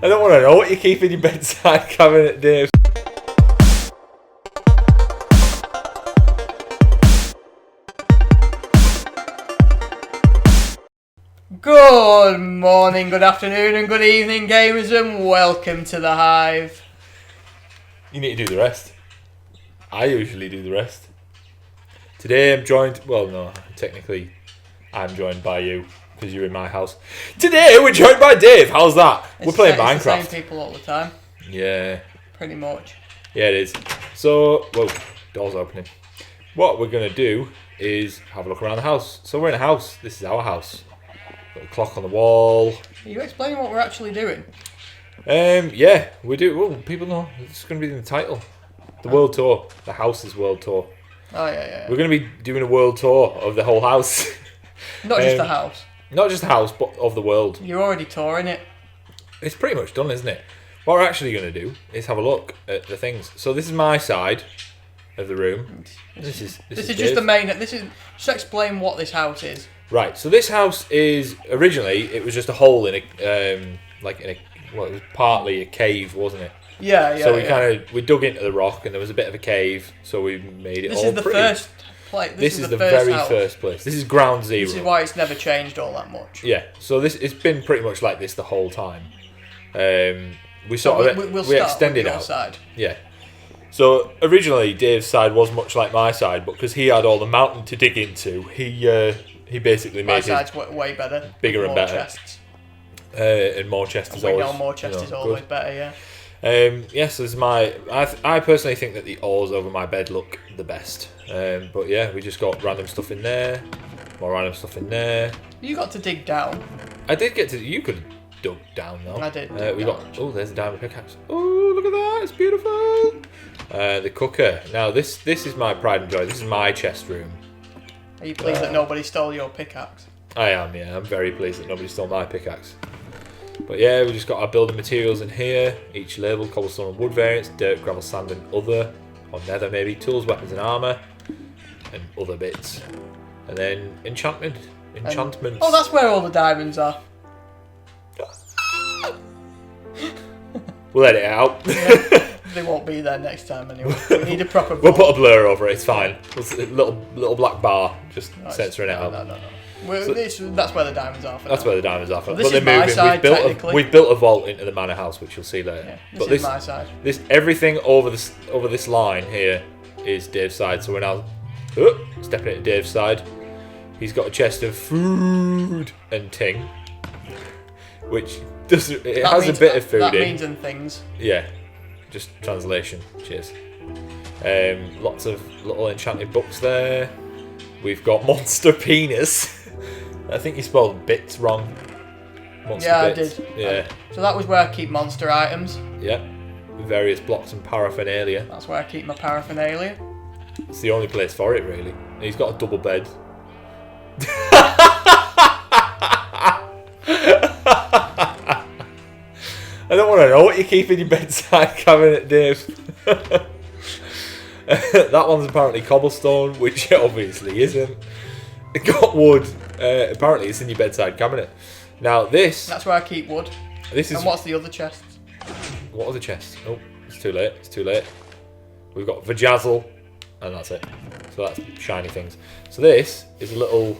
I don't want to know what you keep in your bedside cabinet, Dave. Good morning, good afternoon and good evening, gamers, and welcome to the Hive. You need to do the rest. I usually do the rest. Today I'm joined... Well, no, technically I'm joined by you because you're in my house. Today we're joined by Dave. How's that? We're playing Minecraft. It's the same people all the time. Yeah. Pretty much. Yeah, it is. So, whoa, door's opening. What we're going to do is have a look around the house. So we're in a house. This is our house. Got a clock on the wall. Are you explaining what we're actually doing? Yeah, we do. Well, people know. It's going to be in the title. The world tour. The house's world tour. Oh, yeah. We're going to be doing a world tour of the whole house. Not just the house. Not just the house, but of the world. You're already touring it. It's pretty much done, isn't it? What we're actually going to do is have a look at the things. So this is my side of the room. This is just the main... Just explain what this house is. Right, so this house is... Originally, it was just a hole in a... Well, it was partly a cave, wasn't it? Yeah. So we dug into the rock and there was a bit of a cave, so we made it this all is the pretty. First place. This is the very first place. This is ground zero. This is why it's never changed all that much. Yeah, so it's been pretty much like this the whole time. We extended out. Side. Yeah. So originally Dave's side was much like my side, but because he had all the mountain to dig into, he basically made my side's way better, bigger and better. Chests. And more chests is always. More chests is always better. Yeah. Yes, as I personally think that the ores over my bed look the best. But yeah, we just got random stuff in there, more random stuff in there. You got to dig down. I did get to. You could have dug down though. I did. There's a diamond pickaxe. Oh, look at that! It's beautiful. The cooker. Now this is my pride and joy. This is my chest room. Are you pleased that nobody stole your pickaxe? I am. Yeah, I'm very pleased that nobody stole my pickaxe. But yeah, we just got our building materials in here. Each label, cobblestone and wood variants, dirt, gravel, sand and other, or nether maybe, tools, weapons and armour, and other bits. And then enchantments. Oh, that's where all the diamonds are. We'll edit it out. Yeah, they won't be there next time anyway. We need a proper... We'll put a blur over it, it's fine. A little black bar, just censoring it out. No. That's where the diamonds are. That's where the diamonds are. Well, this is my side, technically. We've built a vault into the manor house, which you'll see later. Yeah, this is my side. Everything over this line here is Dave's side. So we're now stepping into Dave's side. He's got a chest of food and ting, which has a bit of food in. That means and things. Yeah, just translation. Cheers. Lots of little enchanted books there. We've got monster penis. I think you spelled bits wrong. Monster bits. I did. Yeah. So that was where I keep monster items. Yeah. Various blocks and paraphernalia. That's where I keep my paraphernalia. It's the only place for it, really. And he's got a double bed. I don't want to know what you keep in your bedside cabinet, Dave. That one's apparently cobblestone, which it obviously isn't. It got wood. Apparently, it's in your bedside cabinet. Now this. That's where I keep wood. And what's the other chests? What are the chests? Oh, it's too late. It's too late. We've got vajazzle, and that's it. So that's shiny things. So this is a little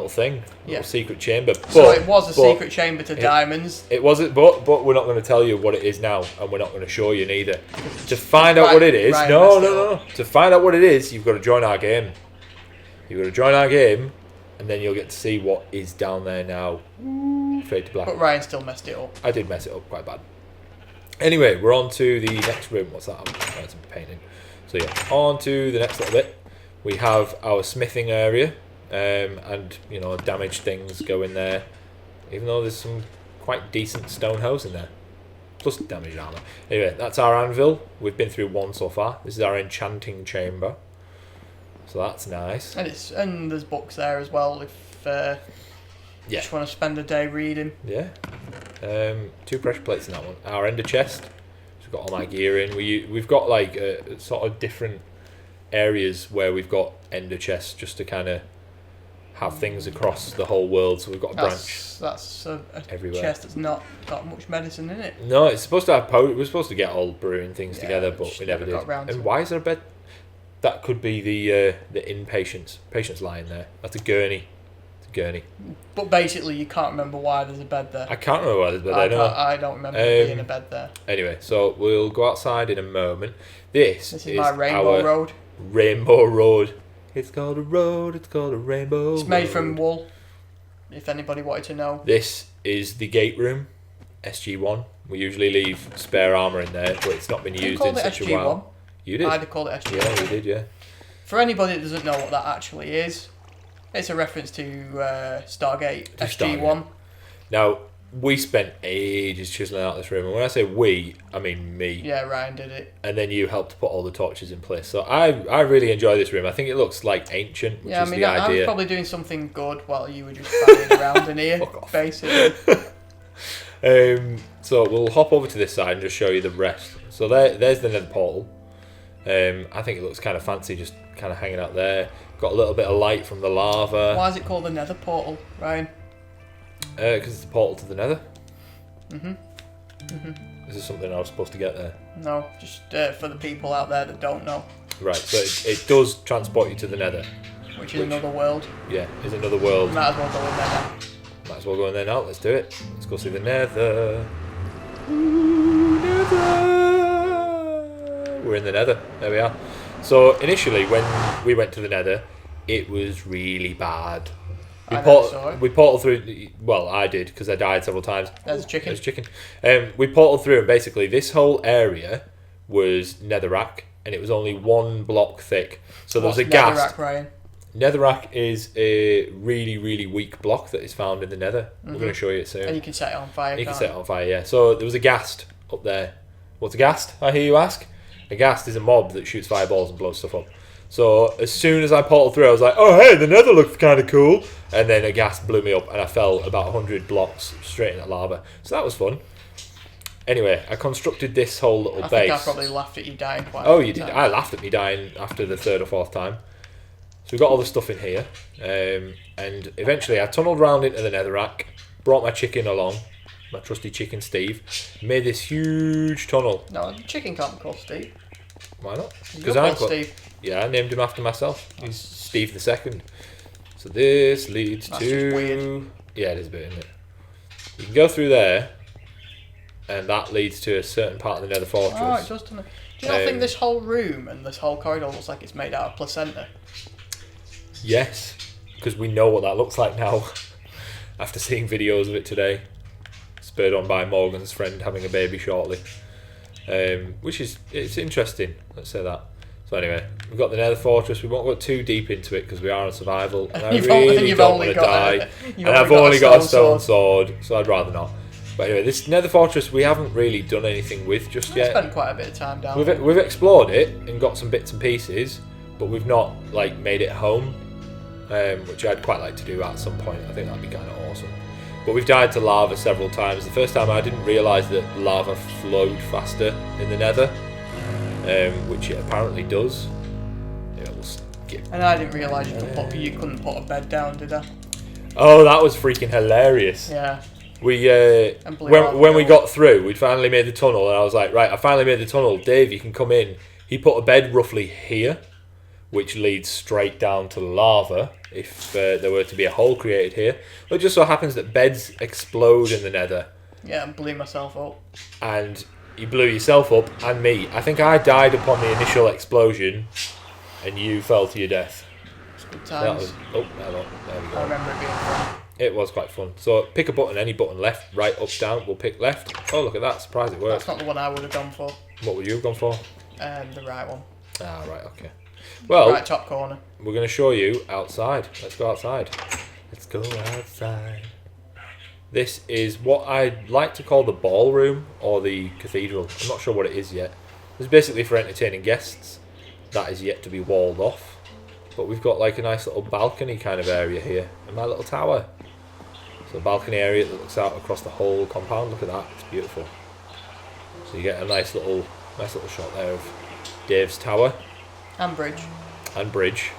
thing, little secret chamber. So it was a secret chamber to diamonds. It wasn't, but we're not going to tell you what it is now, and we're not going to show you neither. To find out what it is, no. To find out what it is, you've got to join our game. You've got to join our game, and then you'll get to see what is down there now. Fade to black. But Ryan still messed it up. I did mess it up quite bad. Anyway, we're on to the next room. What's that? I'm trying some painting. So yeah, on to the next little bit. We have our smithing area. And damaged things go in there, even though there's some quite decent stone house in there, plus damaged armor. Anyway, that's our anvil. We've been through one so far. This is our enchanting chamber, so that's nice. And there's books there as well if you just want to spend a day reading. Yeah. 2 pressure plates in that one. Our ender chest. So we've got all my gear in. We've got like sort of different areas where we've got ender chests just to kind of have things across the whole world. So we've got a branch. That's a everywhere. chest that's not got much medicine in it. No, it's supposed to have we're supposed to get all brewing things together, but we never did. got round to And it. why is there a bed? That could be the inpatients. Patients lying there. That's a gurney. It's a gurney. But basically, you can't remember why there's a bed there. I can't remember why there's a bed there. I don't remember there being a bed there. Anyway, so we'll go outside in a moment. This is my Rainbow Road. Rainbow Road. It's called a road. It's called a rainbow. It's made from wool. If anybody wanted to know. This is the gate room, SG1. We usually leave spare armor in there, but it's not been used in such a while. You did? I'd call it SG1. Yeah, you did, yeah. For anybody that doesn't know what that actually is, it's a reference to Stargate SG1. Now, we spent ages chiseling out this room, and when I say we, I mean me. Yeah, Ryan did it. And then you helped put all the torches in place. So I really enjoy this room. I think it looks like ancient, which is the idea. I was probably doing something good while you were just fanning around in here, basically. So we'll hop over to this side and just show you the rest. So there's the Nether Portal. I think it looks kind of fancy, just kind of hanging out there. Got a little bit of light from the lava. Why is it called the Nether Portal, Ryan? Because it's the portal to the Nether. Is this something I was supposed to get there? No, just for the people out there that don't know. Right, so it does transport you to the Nether. Which is another world. Yeah, is another world. Might as well go in there now. Might as well go in there now. Let's do it. Let's go see the Nether. Ooh, Nether. We're in the Nether. There we are. So initially, when we went to the Nether, it was really bad. We portaled through. Well, I did because I died several times. There's a chicken. There's chicken. We portaled through, and basically this whole area was netherrack, and it was only 1 block thick. So there was a ghast. Netherrack, Ryan? Netherrack is a really, really weak block that is found in the Nether. We're going to show you it soon. And you can set it on fire. You can set it on fire, yeah. So there was a ghast up there. What's a ghast? I hear you ask. A ghast is a mob that shoots fireballs and blows stuff up. So as soon as I portaled through, I was like, oh hey, the Nether looks kind of cool. And then a ghast blew me up and I fell about 100 blocks straight into lava. So that was fun. Anyway, I constructed this whole little base. I think I probably laughed at you dying quite a Oh, few you did? times. I laughed at me dying after the 3rd or 4th time. So we've got all the stuff in here. And eventually I tunnelled round into the netherrack, brought my chicken along, my trusty chicken Steve, made this huge tunnel. No, the chicken can't be called Steve. Why not? Because I'm Steve. Yeah, I named him after myself. He's Steve the Second. So this leads That's to... just weird. Yeah, it is a bit, isn't it? You can go through there, and that leads to a certain part of the Nether Fortress. Oh, it does, doesn't it? Do you not think this whole room and this whole corridor looks like it's made out of placenta? Yes, because we know what that looks like now. After seeing videos of it today. Spurred on by Morgan's friend having a baby shortly. Which is, it's interesting, let's say that. So anyway, we've got the Nether Fortress. We won't go too deep into it because we are on survival, and I really don't want to die. And I've only got a stone sword, so I'd rather not. But anyway, this Nether Fortress we haven't really done anything with just yet. We've spent quite a bit of time down there. We've explored it and got some bits and pieces, but we've not like made it home, which I'd quite like to do at some point. I think that'd be kind of awesome. But we've died to lava several times. The first time I didn't realise that lava flowed faster in the Nether, which it apparently does. Yeah, we'll skip. And I didn't realise you couldn't put a bed down, did I? Oh, that was freaking hilarious. Yeah. We when we got through, we'd finally made the tunnel, and I was like, right, I finally made the tunnel. Dave, you can come in. He put a bed roughly here, which leads straight down to lava if there were to be a hole created here. But it just so happens that beds explode in the Nether. Yeah, and blew myself up. And you blew yourself up and me. I think I died upon the initial explosion, and you fell to your death. It's good times. There we go. I remember it being fun. It was quite fun. So pick a button, any button, left, right, up, down. We'll pick left. Oh, look at that. Surprise, it worked. That's not the one I would have gone for. What would you have gone for? The right one. Ah, right, okay. Well, right top corner. We're going to show you outside. Let's go outside. Let's go outside. This is what I'd like to call the ballroom or the cathedral. I'm not sure what it is yet. It's basically for entertaining guests. That is yet to be walled off. But we've got like a nice little balcony kind of area here. And my little tower. So a balcony area that looks out across the whole compound. Look at that. It's beautiful. So you get a nice little shot there of Dave's tower. And bridge. And bridge.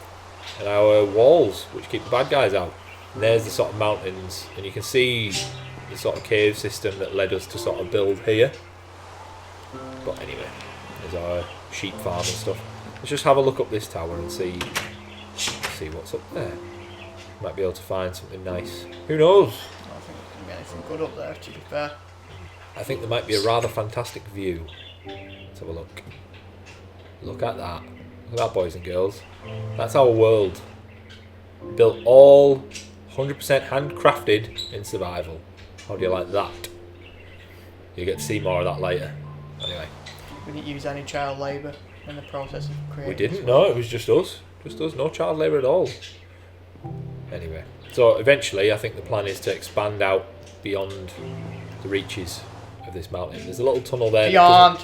and our walls, which keep the bad guys out. And there's the sort of mountains, and you can see the sort of cave system that led us to sort of build here. But anyway, there's our sheep farm and stuff. Let's just have a look up this tower and see what's up there. Might be able to find something nice. Who knows? I don't think there's going to be anything good up there, to be fair. I think there might be a rather fantastic view. Let's have a look. Look at that. Look at that, boys and girls. That's our world. Built all 100% handcrafted in survival. How do you like that? You get to see more of that later. Anyway. We didn't use any child labour in the process of creating. We didn't, no, it was just us. Just us, no child labour at all. Anyway. So eventually I think the plan is to expand out beyond the reaches of this mountain. There's a little tunnel there. Beyond!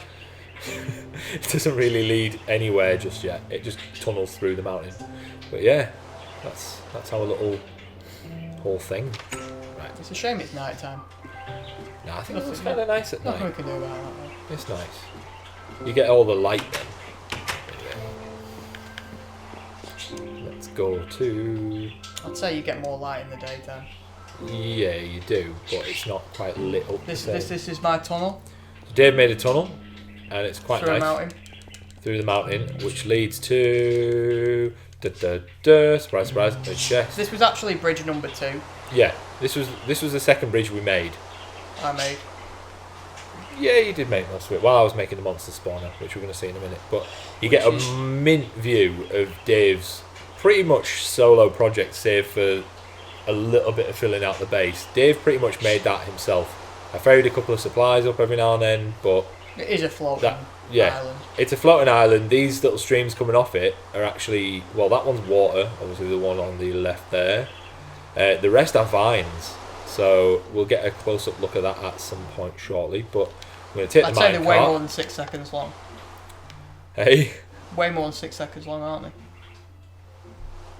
It doesn't really lead anywhere just yet. It just tunnels through the mountain. But yeah, that's our little whole thing. Right. It's a shame it's night time. No, I think it's kind of nice at Nothing we night. can do about that. It's nice. You get all the light then. Let's go to... I'd say you get more light in the daytime. Yeah, you do, but it's not quite lit up. This is my tunnel. So Dave made a tunnel, and it's quite Through nice. a mountain. Through the mountain, which leads to... surprise, surprise, a chest. This was actually bridge number 2 Yeah, this was the second bridge we made. I made. Yeah, you did make most of it while I was making the monster spawner, which we're going to see in a minute. But you get a mint view of Dave's pretty much solo project, save for a little bit of filling out the base. Dave pretty much made that himself. I ferried a couple of supplies up every now and then, but... It is a floating island. It's a floating island. These little streams coming off it are actually... Well, that one's water, obviously the one on the left there. The rest are vines. So we'll get a close-up look at that at some point shortly. But I'm going to take I'd the say they're way minecart. more than 6 seconds long. Hey? Way more than 6 seconds long, aren't they?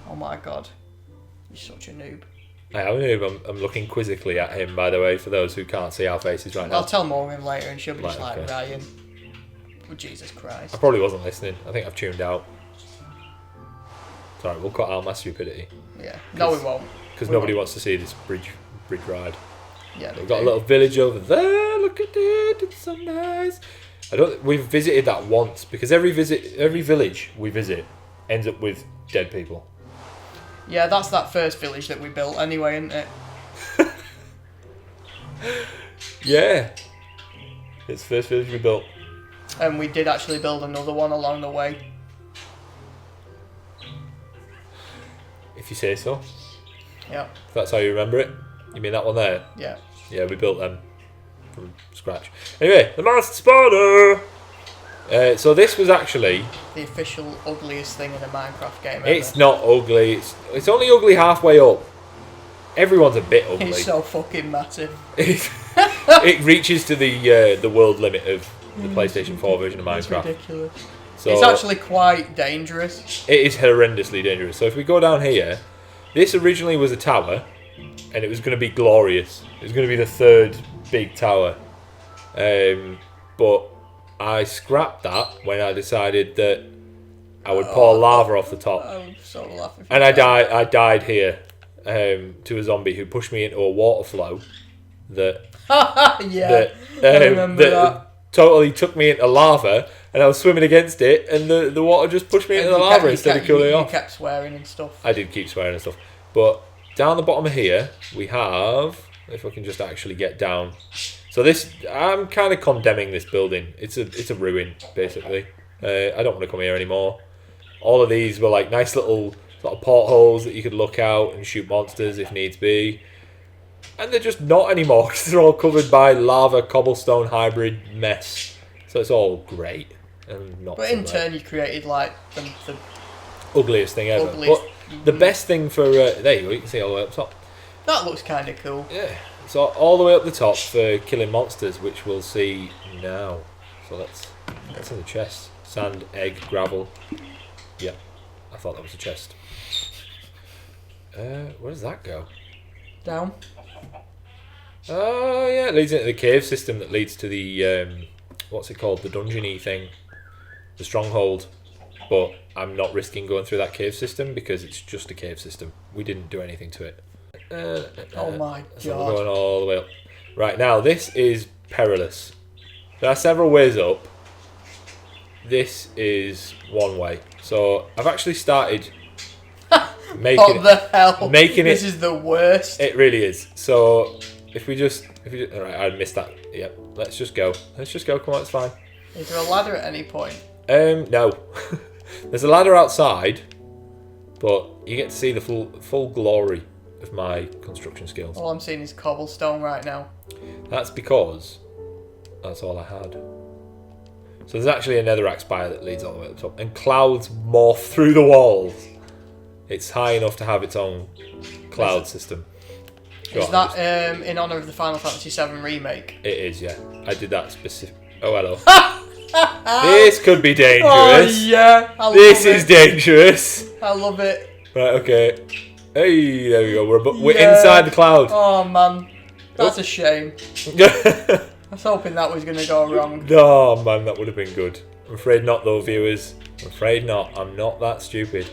Oh my god. You're such a noob. I'm looking quizzically at him, by the way, for those who can't see our faces right now. I'll tell Morgan later and she'll be just Right, like, okay. Ryan. Oh, Jesus I Christ. probably wasn't listening. I think I've tuned out. Sorry, we'll cut out my stupidity. Yeah. No, we won't. Because We nobody won't. wants to see this bridge ride. Yeah, We've got a little village over there. Look at it. It's so nice. We've visited that once because every village we visit ends up with dead people. Yeah, that's that first village that we built anyway, isn't it? Yeah. It's the first village we built. And we did actually build another one along the way. If you say so. Yeah. If that's how you remember it. You mean that one there? Yeah. Yeah, we built them from scratch. Anyway, the master spawner! So this was actually... The official ugliest thing in a Minecraft game ever. It's not ugly. It's only ugly halfway up. Everyone's a bit ugly. It's so fucking massive. It reaches to the world limit of the PlayStation 4 version of It's Minecraft. ridiculous. So It's actually quite dangerous. it is horrendously dangerous. So if we go down here, this originally was a tower, and it was going to be glorious. It was going to be the third big tower. But I scrapped that when I decided that I would pour lava off the top. I'm so laughing. And I died here to a zombie who pushed me into a water flow that Yeah, I remember that. totally took me into lava, and I was swimming against it, and the water just pushed me into the lava instead of cooling off. You kept swearing and stuff. I did keep swearing and stuff. But down the bottom of here, we have... If I can just actually get down. So this... I'm kind of condemning this building. It's a ruin, basically. I don't want to come here anymore. All of these were like nice little sort of portholes that you could look out and shoot monsters if needs be. And they're just not anymore because they're all covered by lava, cobblestone, hybrid mess. So it's all great. And not But so in bad. turn, you created like the Ugliest thing ever. Ugliest. But the best thing for... there you go, you can see all the way up top. that looks kind of cool. Yeah. So all the way up the top for killing monsters, which we'll see now. So that's in the chest. Sand, egg, gravel. Yeah, I thought that was a chest. Where does that go? Down. Oh yeah, it leads into the cave system that leads to the what's it called? The dungeony thing, the stronghold. but I'm not risking going through that cave system because it's just a cave system. We didn't do anything to it. Oh my So god. we're going all the way up. Right, now this is perilous. There are several ways up. This is one way. So I've actually started making What the hell? making This it. is the worst. It really is. So if we just, all right, I missed that. Yep. Let's just go. Let's just go. Come on, it's fine. Is there a ladder at any point? No. There's a ladder outside, but you get to see the full glory of my construction skills. All I'm seeing is cobblestone right now. That's because that's all I had. So there's actually a netherrack spire that leads all the way up the top, and clouds morph through the walls. It's high enough to have its own cloud system. Go Is on, that in honour of the Final Fantasy VII remake? It is, yeah. I did that specific. Oh, hello. This could be dangerous. Oh yeah, This is dangerous. I love it. Right, okay. Hey, there we go. We're Yeah. inside the cloud. Oh man, that's a shame. I was hoping that was going to go wrong. Oh man, that would have been good. I'm afraid not, though, viewers. I'm afraid not. I'm not that stupid.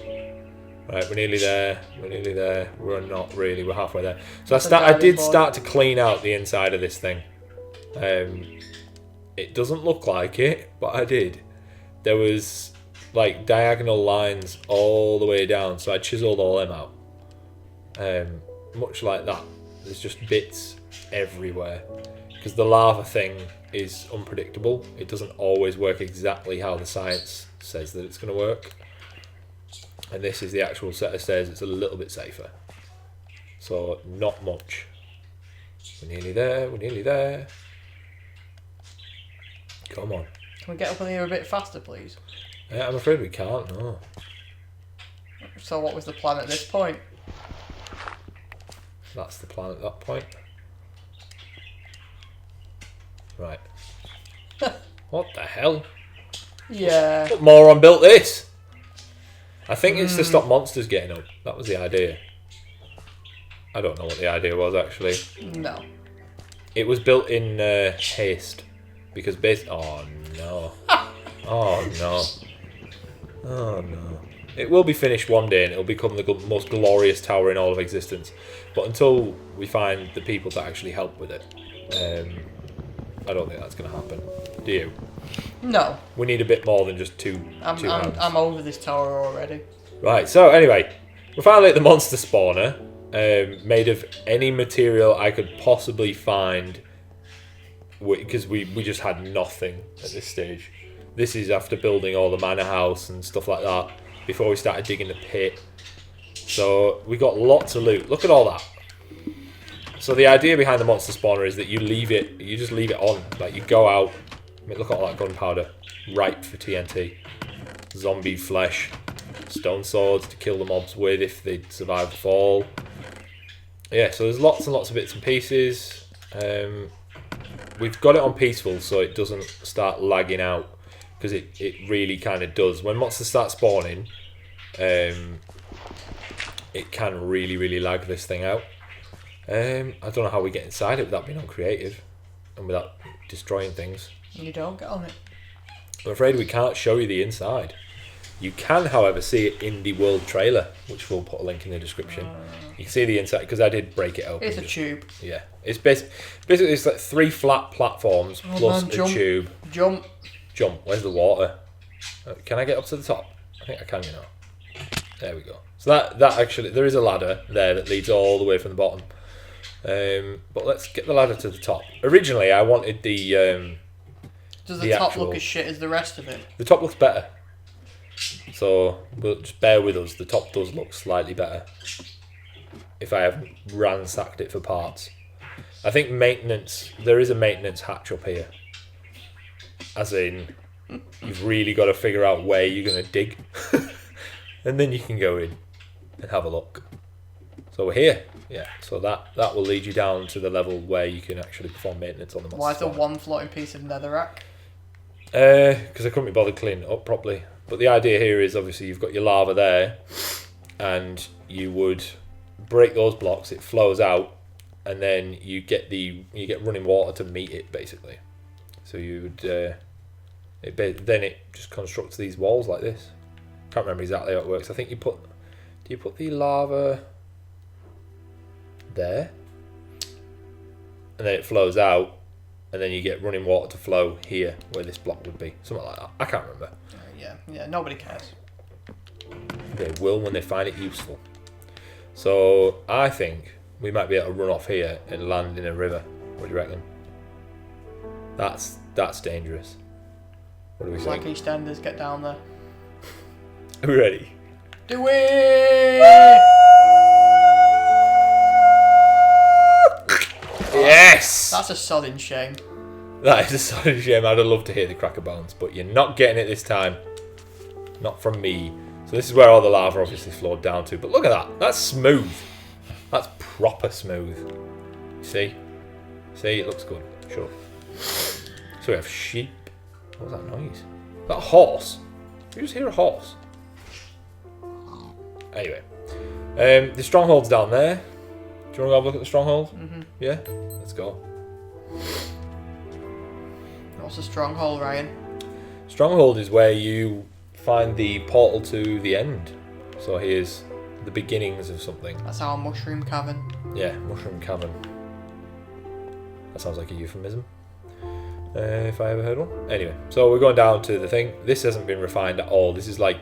Right, we're nearly there. We're nearly there. We're not really. We're halfway there. So I did start to clean out the inside of this thing. It doesn't look like it, but I did. There was like diagonal lines all the way down, so I chiseled all them out. Much like that. There's just bits everywhere. Because the lava thing is unpredictable. It doesn't always work exactly how the science says that it's going to work. And this is the actual set of stairs. It's a little bit safer. So, not much. We're nearly there. We're nearly there. Come on. Can we get up in here a bit faster, please? I'm afraid we can't, no. So what was the plan at this point? That's the plan at that point. Right. What the hell? Yeah. What moron built this? I think it's to stop monsters getting up. That was the idea. I don't know what the idea was, actually. No. It was built in haste. Because oh no. Oh no. Oh no. It will be finished one day and it'll become the most glorious tower in all of existence. But until we find the people that actually help with it, I don't think that's going to happen. Do you? No. We need a bit more than just two hands. I'm over this tower already. Right, so anyway, we're finally at the monster spawner, made of any material I could possibly find, because we just had nothing at this stage. This is after building all the manor house and stuff like that, before we started digging the pit. So we got lots of loot. Look at all that. So the idea behind the monster spawner is that you just leave it on. Like you go out, I mean, look at all that gunpowder, ripe for TNT. Zombie flesh, stone swords to kill the mobs with if they survive the fall. Yeah, so there's lots and lots of bits and pieces. We've got it on peaceful so it doesn't start lagging out, because it really kind of does. When monsters start spawning, it can really lag this thing out. I don't know how we get inside it without being on creative and without destroying things. You don't get on it. I'm afraid we can't show you the inside. You can, however, see it in the world trailer, which we'll put a link in the description. You can see the inside, because I did break it open. It's a tube. Yeah. It's basically it's like 3 flat platforms plus a tube. Jump. Where's the water? Can I get up to the top? I think I can, you know. There we go. So that actually, there is a ladder there that leads all the way from the bottom. But let's get the ladder to the top. Originally, I wanted the... Does the top look as shit as the rest of it? The top looks better. So, but just bear with us. The top does look slightly better. If I haven't ransacked it for parts. I think maintenance... There is a maintenance hatch up here. As in, you've really got to figure out where you're going to dig. And then you can go in and have a look. So we're here. Yeah, so that will lead you down to the level where you can actually perform maintenance on the monster. Why is there one floating piece of netherrack? Because I couldn't be bothered cleaning it up properly. But the idea here is obviously you've got your lava there, and you would break those blocks. It flows out, and then you get running water to meet it basically. So you would then it just constructs these walls like this. can't remember exactly how it works. I think you put... Do you put the lava there? And then it flows out. And then you get running water to flow here, where this block would be. Something like that. I can't remember. Yeah, nobody cares. They will when they find it useful. So, I think we might be able to run off here and land in a river. What do you reckon? That's dangerous. What do we think? Like EastEnders, get down there. Are we ready? Do it! Yes! That's a sodding shame. That is a sudden shame. I'd have loved to hear the cracker bones, but you're not getting it this time. Not from me. So this is where all the lava obviously flowed down to. But look at that. That's smooth. That's proper smooth. See? See? It looks good. Sure. So we have sheep. What was that noise? Is that a horse? Did you just hear a horse? Anyway. The stronghold's down there. Do you want to go have a look at the stronghold? Mm-hmm. Yeah? Let's go. What's a stronghold, Ryan? Stronghold is where you find the portal to the end. So here's the beginnings of something. That's our mushroom cavern. Yeah, mushroom cavern. That sounds like a euphemism. If I ever heard one. Anyway, so we're going down to the thing. This hasn't been refined at all. This is like...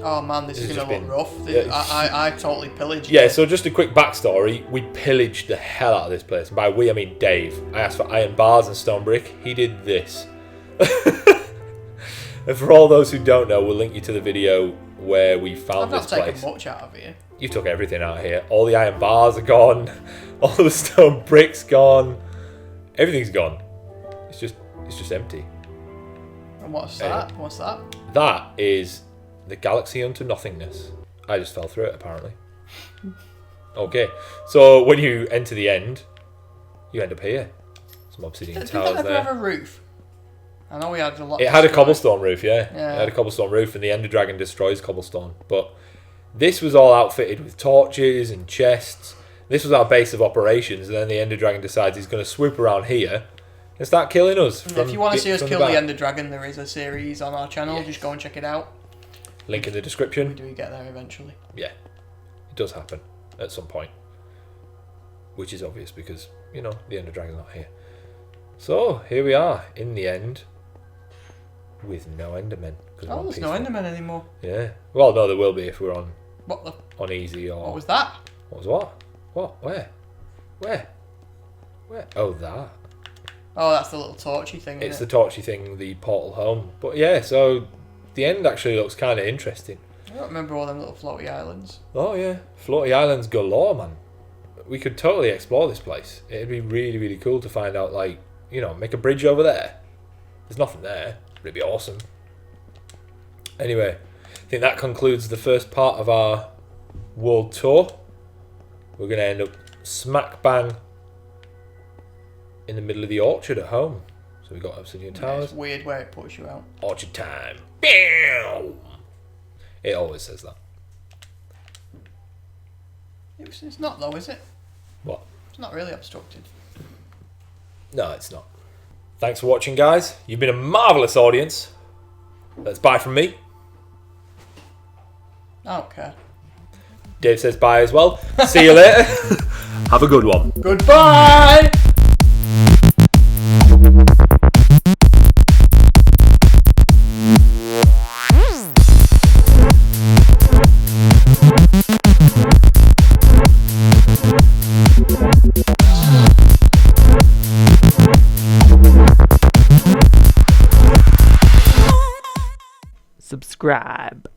Oh man, this is going to look rough. Yeah. I totally pillaged Yeah, it. so just a quick backstory. We pillaged the hell out of this place. And by we, I mean Dave. I asked for iron bars and stone brick. He did this. And for all those who don't know, we'll link you to the video where we found this place. I've not taken much out of here. You took everything out of here. All the iron bars are gone. All the stone bricks gone. Everything's gone. It's just empty. And what's that? What's that? That is the galaxy unto nothingness. I just fell through it, apparently. Okay, so when you enter the end, you end up here. Some obsidian Did towers that ever there. have a roof? I know we had a lot. It had a cobblestone roof, yeah. Yeah. It had a cobblestone roof, and the Ender Dragon destroys cobblestone. But this was all outfitted with torches and chests. This was our base of operations, and then the Ender Dragon decides he's going to swoop around here and start killing us. If you want to see us kill back. the Ender Dragon, there is a series on our channel. Just go and check it out. Link in the description. Do we get there eventually? Yeah, it does happen at some point, which is obvious because, you know, the Ender Dragon's not here. So here we are in the end with no Endermen. Oh, there's no Endermen anymore. Yeah. Well, no, there will be if we're on What the? on easy or. What was that? What was what? What? Where? Where? Oh, that. Oh, that's the little torchy thing. It's Isn't the torchy thing, the portal home. But yeah, so the end actually looks kind of interesting. I don't remember all them little floaty islands. Oh yeah, floaty islands galore, man. We could totally explore this place. It'd be really, really cool to find out, like, you know, make a bridge over there. There's nothing there. It'd be awesome. Anyway, I think that concludes the first part of our world tour. We're going to end up smack bang in the middle of the orchard at home. So we've got obsidian Yeah, towers. it's weird where it puts you out. Orchard time. Bam! It always says that. It's not though, is it? What? It's not really obstructed. No, it's not. Thanks for watching, guys. You've been a marvellous audience. That's bye from me. I don't care. Dave says bye as well. See you later. Have a good one. Goodbye! Subscribe.